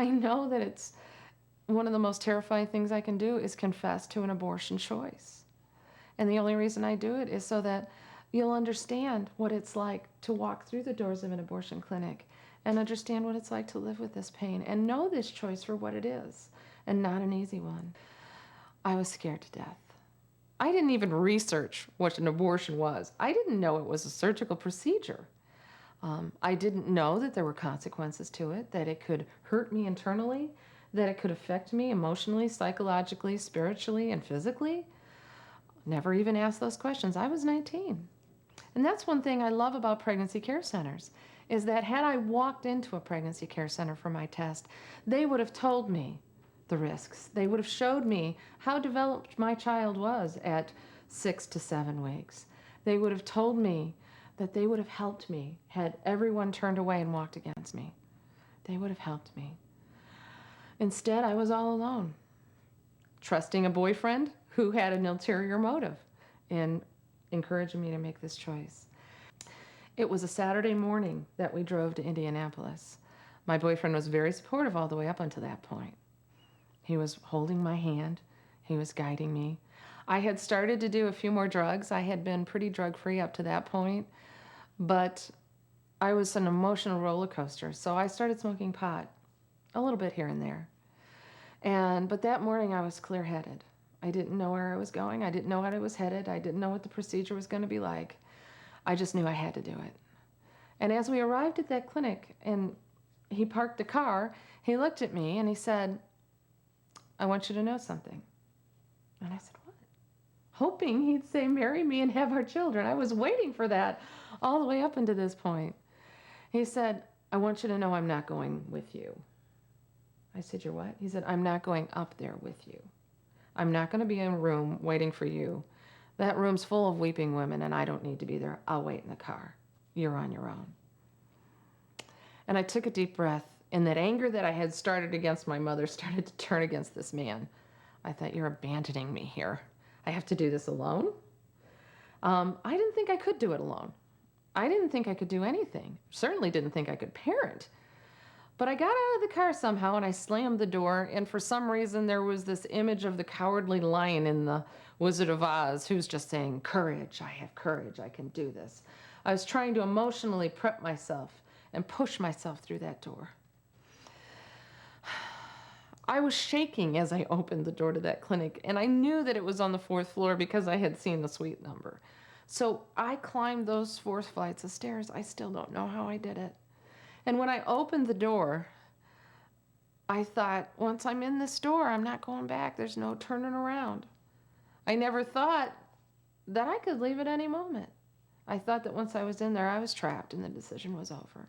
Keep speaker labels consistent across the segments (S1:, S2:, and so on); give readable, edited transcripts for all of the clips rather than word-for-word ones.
S1: I know that it's one of the most terrifying things I can do is confess to an abortion choice. And the only reason I do it is so that you'll understand what it's like to walk through the doors of an abortion clinic and understand what it's like to live with this pain and know this choice for what it is and not an easy one. I was scared to death. I didn't even research what an abortion was. I didn't know it was a surgical procedure. I didn't know that there were consequences to it, that it could hurt me internally, that it could affect me emotionally, psychologically, spiritually, and physically. Never even asked those questions. I was 19. And that's one thing I love about pregnancy care centers, is that had I walked into a pregnancy care center for my test, they would have told me the risks. They would have showed me how developed my child was at 6 to 7 weeks. They would have told me that they would have helped me had everyone turned away and walked against me. They would have helped me. Instead, I was all alone, trusting a boyfriend who had an ulterior motive in encouraging me to make this choice. It was a Saturday morning that we drove to Indianapolis. My boyfriend was very supportive all the way up until that point. He was holding my hand. He was guiding me. I had started to do a few more drugs. I had been pretty drug-free up to that point, but I was an emotional roller coaster, so I started smoking pot, a little bit here and there. But that morning I was clear-headed. I didn't know where I was going. I didn't know how I was headed. I didn't know what the procedure was going to be like. I just knew I had to do it. And as we arrived at that clinic and he parked the car, he looked at me and he said, "I want you to know something." And I said, "What?" Hoping he'd say, "Marry me and have our children." I was waiting for that all the way up until this point. He said, "I want you to know I'm not going with you." I said, "You're what?" He said, "I'm not going up there with you. I'm not going to be in a room waiting for you. That room's full of weeping women and I don't need to be there. I'll wait in the car. You're on your own." And I took a deep breath, and that anger that I had started against my mother started to turn against this man. I thought, "You're abandoning me here. I have to do this alone?" I didn't think I could do it alone. I didn't think I could do anything. Certainly didn't think I could parent. But I got out of the car somehow and I slammed the door, and for some reason there was this image of the cowardly lion in the Wizard of Oz who's just saying, "Courage, I have courage, I can do this." I was trying to emotionally prep myself and push myself through that door. I was shaking as I opened the door to that clinic, and I knew that it was on the 4th floor because I had seen the suite number. So I climbed those 4 flights of stairs. I still don't know how I did it. And when I opened the door, I thought, once I'm in this door, I'm not going back. There's no turning around. I never thought that I could leave at any moment. I thought that once I was in there, I was trapped and the decision was over.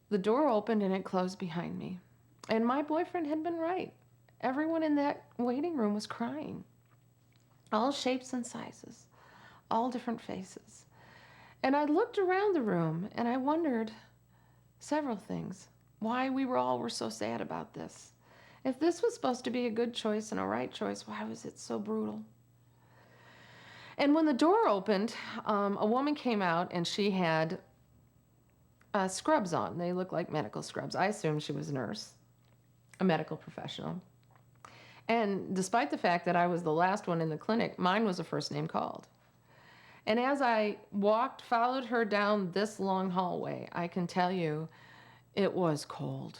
S1: The door opened and it closed behind me. And my boyfriend had been right. Everyone in that waiting room was crying. All shapes and sizes, all different faces. And I looked around the room and I wondered several things. Why we all were so sad about this. If this was supposed to be a good choice and a right choice, why was it so brutal? And when the door opened, a woman came out and she had scrubs on. They looked like medical scrubs. I assumed she was a nurse, a medical professional. And despite the fact that I was the last one in the clinic, mine was the first name called. And as I followed her down this long hallway, I can tell you it was cold.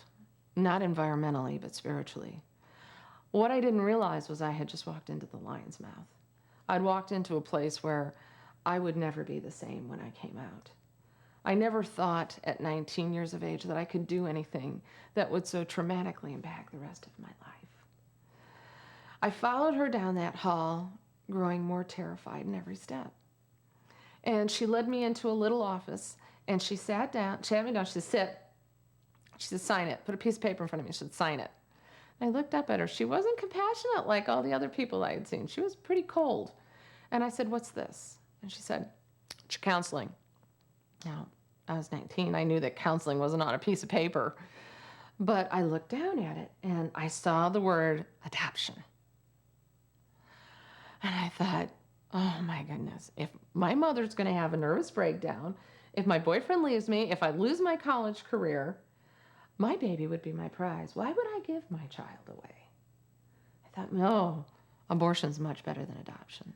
S1: Not environmentally, but spiritually. What I didn't realize was I had just walked into the lion's mouth. I'd walked into a place where I would never be the same when I came out. I never thought at 19 years of age that I could do anything that would so traumatically impact the rest of my life. I followed her down that hall, growing more terrified in every step. And she led me into a little office, and she sat down, she had me down, she said, "Sit." She said, "Sign it." Put a piece of paper in front of me. She said, "Sign it." And I looked up at her. She wasn't compassionate like all the other people I had seen. She was pretty cold. And I said, "What's this?" And she said, "It's your counseling." Now, I was 19. I knew that counseling wasn't on a piece of paper. But I looked down at it, and I saw the word adoption. And I thought, oh my goodness, if my mother's going to have a nervous breakdown, if my boyfriend leaves me, if I lose my college career, My baby would be my prize. Why would I give my child away? I thought, no, abortion's much better than adoption.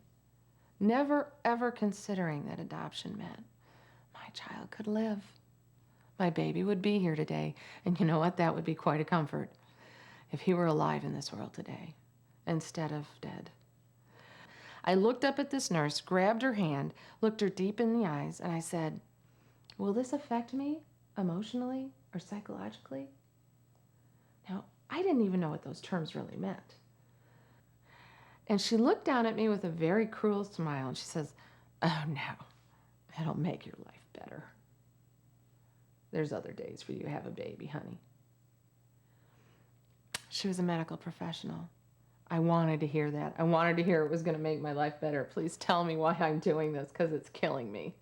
S1: Never, ever considering that adoption meant my child could live. My baby would be here today. And you know what? That would be quite a comfort if he were alive in this world today instead of dead. I looked up at this nurse, grabbed her hand, looked her deep in the eyes, and I said, will this affect me emotionally or psychologically? Now, I didn't even know what those terms really meant. And she looked down at me with a very cruel smile, and she says, oh no, it'll make your life better. There's other days for you to have a baby, honey. She was a medical professional. I wanted to hear that. I wanted to hear it was going to make my life better. Please tell me why I'm doing this, because it's killing me.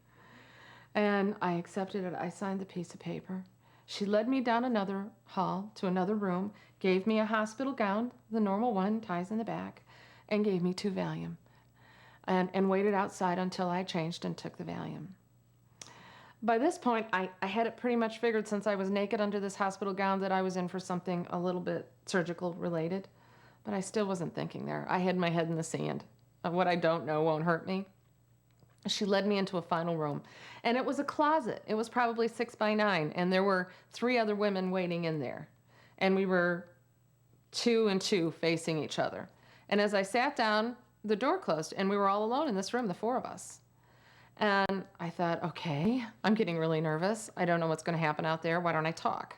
S1: And I accepted it. I signed the piece of paper. She led me down another hall to another room, gave me a hospital gown, the normal one, ties in the back, and gave me 2 Valium, and waited outside until I changed and took the Valium. By this point, I had it pretty much figured, since I was naked under this hospital gown, that I was in for something a little bit surgical related, but I still wasn't thinking there. I had my head in the sand. What I don't know won't hurt me. She led me into a final room, and it was a closet. It was probably 6 by 9, and there were 3 other women waiting in there, and we were 2 and 2 facing each other. And as I sat down, the door closed, and we were all alone in this room, the 4 of us. And I thought, okay, I'm getting really nervous. I don't know what's going to happen out there. Why don't I talk?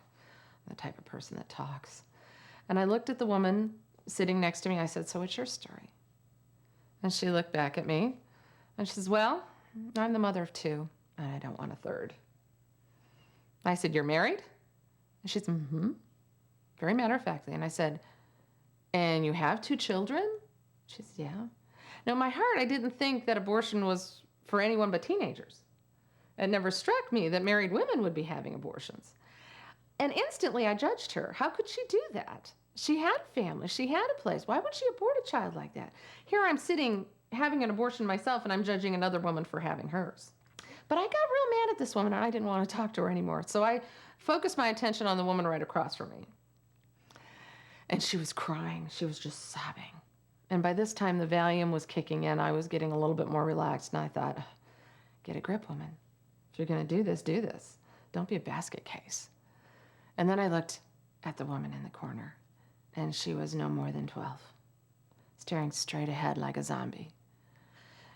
S1: I'm the type of person that talks. And I looked at the woman sitting next to me. I said, so what's your story? And she looked back at me, and she says, well, I'm the mother of 2, and I don't want a 3rd. I said, you're married? And she said, mm-hmm. Very matter-of-factly. And I said, and you have 2 children? She said, yeah. Now, in my heart, I didn't think that abortion was for anyone but teenagers. It never struck me that married women would be having abortions. And instantly, I judged her. How could she do that? She had a family. She had a place. Why would she abort a child like that? Here I'm sitting having an abortion myself, and I'm judging another woman for having hers. But I got real mad at this woman, and I didn't want to talk to her anymore. So I focused my attention on the woman right across from me. And she was crying. She was just sobbing. And by this time, the Valium was kicking in. I was getting a little bit more relaxed, and I thought, get a grip, woman. If you're going to do this, do this. Don't be a basket case. And then I looked at the woman in the corner, and she was no more than 12, staring straight ahead like a zombie.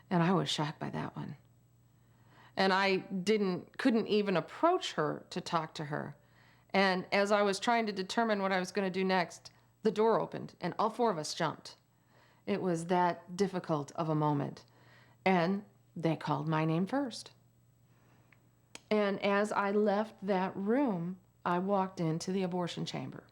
S1: And I was shocked by that one. And I couldn't even approach her to talk to her. And as I was trying to determine what I was going to do next, the door opened, and all 4 of us jumped. It was that difficult of a moment. And they called my name first. And as I left that room, I walked into the abortion chamber.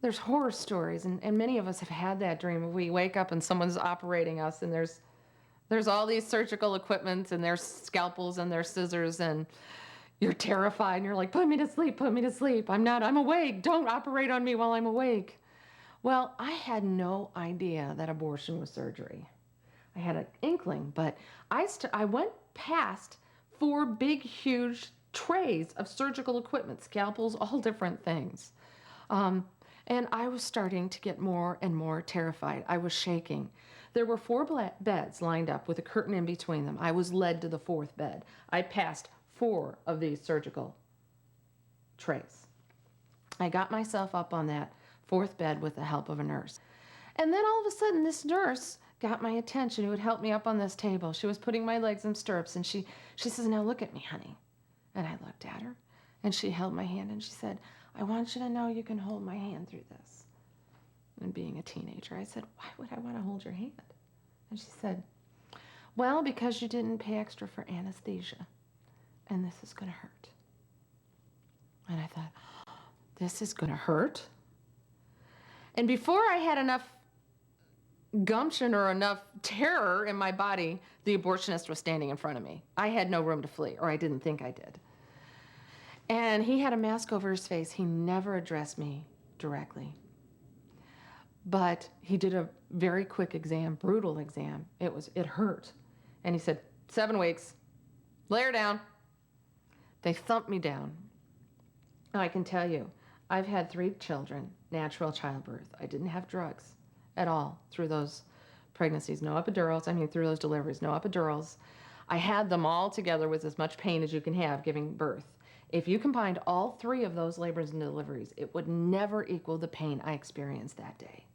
S1: There's horror stories, and many of us have had that dream. We wake up and someone's operating us, and there's all these surgical equipment, and there's scalpels and there's scissors, and you're terrified, and you're like, put me to sleep, put me to sleep. I'm awake. Don't operate on me while I'm awake. Well, I had no idea that abortion was surgery. I had an inkling, but I went past 4 big, huge trays of surgical equipment, scalpels, all different things. And I was starting to get more and more terrified. I was shaking. There were 4 beds lined up with a curtain in between them. I was led to the 4th bed. I passed 4 of these surgical trays. I got myself up on that 4th bed with the help of a nurse. And then all of a sudden, this nurse got my attention, who had helped me up on this table. She was putting my legs in stirrups, and she says, now look at me, honey. And I looked at her, and she held my hand, and she said, I want you to know you can hold my hand through this. And being a teenager, I said, why would I want to hold your hand? And she said, well, because you didn't pay extra for anesthesia, and this is going to hurt. And I thought, oh, this is going to hurt? And before I had enough gumption or enough terror in my body, the abortionist was standing in front of me. I had no room to flee, or I didn't think I did. And he had a mask over his face. He never addressed me directly. But he did a very quick exam, brutal exam. It hurt. And he said, 7 weeks, lay her down. They thumped me down. I can tell you, I've had 3 children, natural childbirth. I didn't have drugs at all through those pregnancies. No epidurals. I mean, through those deliveries, no epidurals. I had them all together with as much pain as you can have giving birth. If you combined all 3 of those labors and deliveries, it would never equal the pain I experienced that day.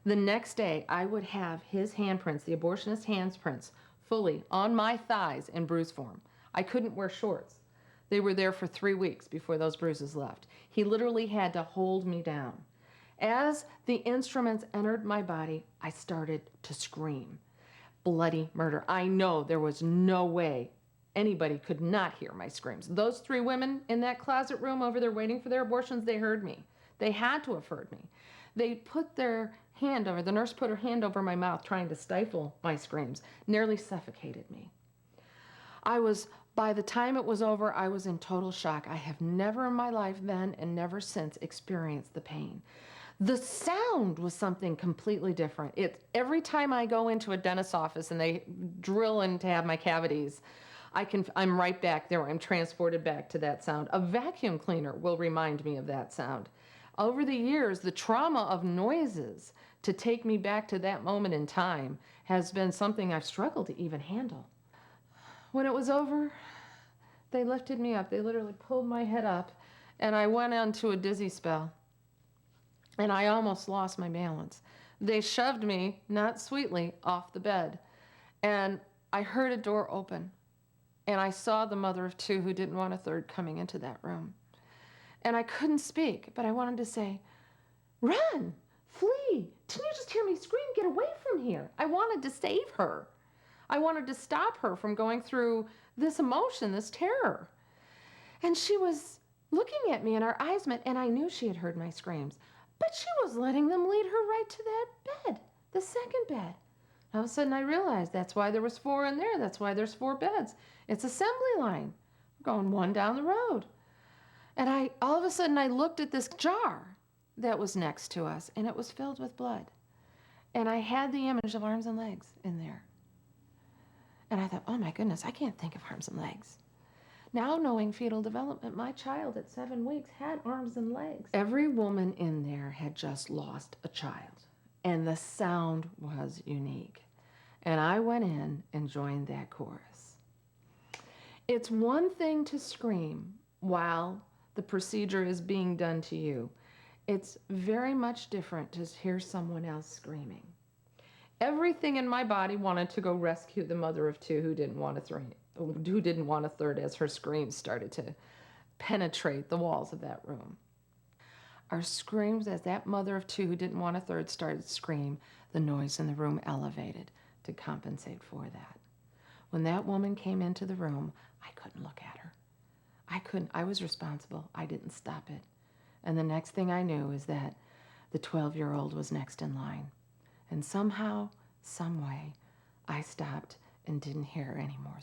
S1: The next day, I would have his handprints, the abortionist handprints, fully on my thighs in bruise form. I couldn't wear shorts. They were there for 3 weeks before those bruises left. He literally had to hold me down. As the instruments entered my body, I started to scream. Bloody murder. I know there was no way anybody could not hear my screams. Those 3 women in that closet room over there waiting for their abortions, they heard me. They had to have heard me. They put their hand over, the nurse put her hand over my mouth trying to stifle my screams, nearly suffocated me. By the time it was over, I was in total shock. I have never in my life then and never since experienced the pain. The sound was something completely different. Every time I go into a dentist's office and they drill in to have my cavities, I'm right back there. I'm transported back to that sound. A vacuum cleaner will remind me of that sound. Over the years, the trauma of noises to take me back to that moment in time has been something I've struggled to even handle. When it was over, they lifted me up. They literally pulled my head up, and I went onto a dizzy spell, and I almost lost my balance. They shoved me, not sweetly, off the bed, and I heard a door open, and I saw the mother of 2 who didn't want a third coming into that room. And I couldn't speak, but I wanted to say, "Run, flee. Didn't you just hear me scream? Get away from here." I wanted to save her. I wanted to stop her from going through this emotion, this terror. And she was looking at me and our eyes met, and I knew she had heard my screams, but she was letting them lead her right to that bed, the second bed. All of a sudden I realized that's why there was 4 in there. That's why there's 4 beds. It's assembly line. We're going one down the road. And all of a sudden I looked at this jar that was next to us, and it was filled with blood. And I had the image of arms and legs in there. And I thought, oh my goodness, I can't think of arms and legs. Now knowing fetal development, my child at 7 weeks had arms and legs. Every woman in there had just lost a child, and the sound was unique. And I went in and joined that chorus. It's one thing to scream while the procedure is being done to you. It's very much different to hear someone else screaming. Everything in my body wanted to go rescue the mother of 2 who didn't want a third as her screams started to penetrate the walls of that room. Our screams, as that mother of 2 who didn't want a third started to scream, the noise in the room elevated to compensate for that. When that woman came into the room, I couldn't look at her. I was responsible. I didn't stop it. And the next thing I knew is that the 12-year-old was next in line. And somehow, some way, I stopped and didn't hear anymore.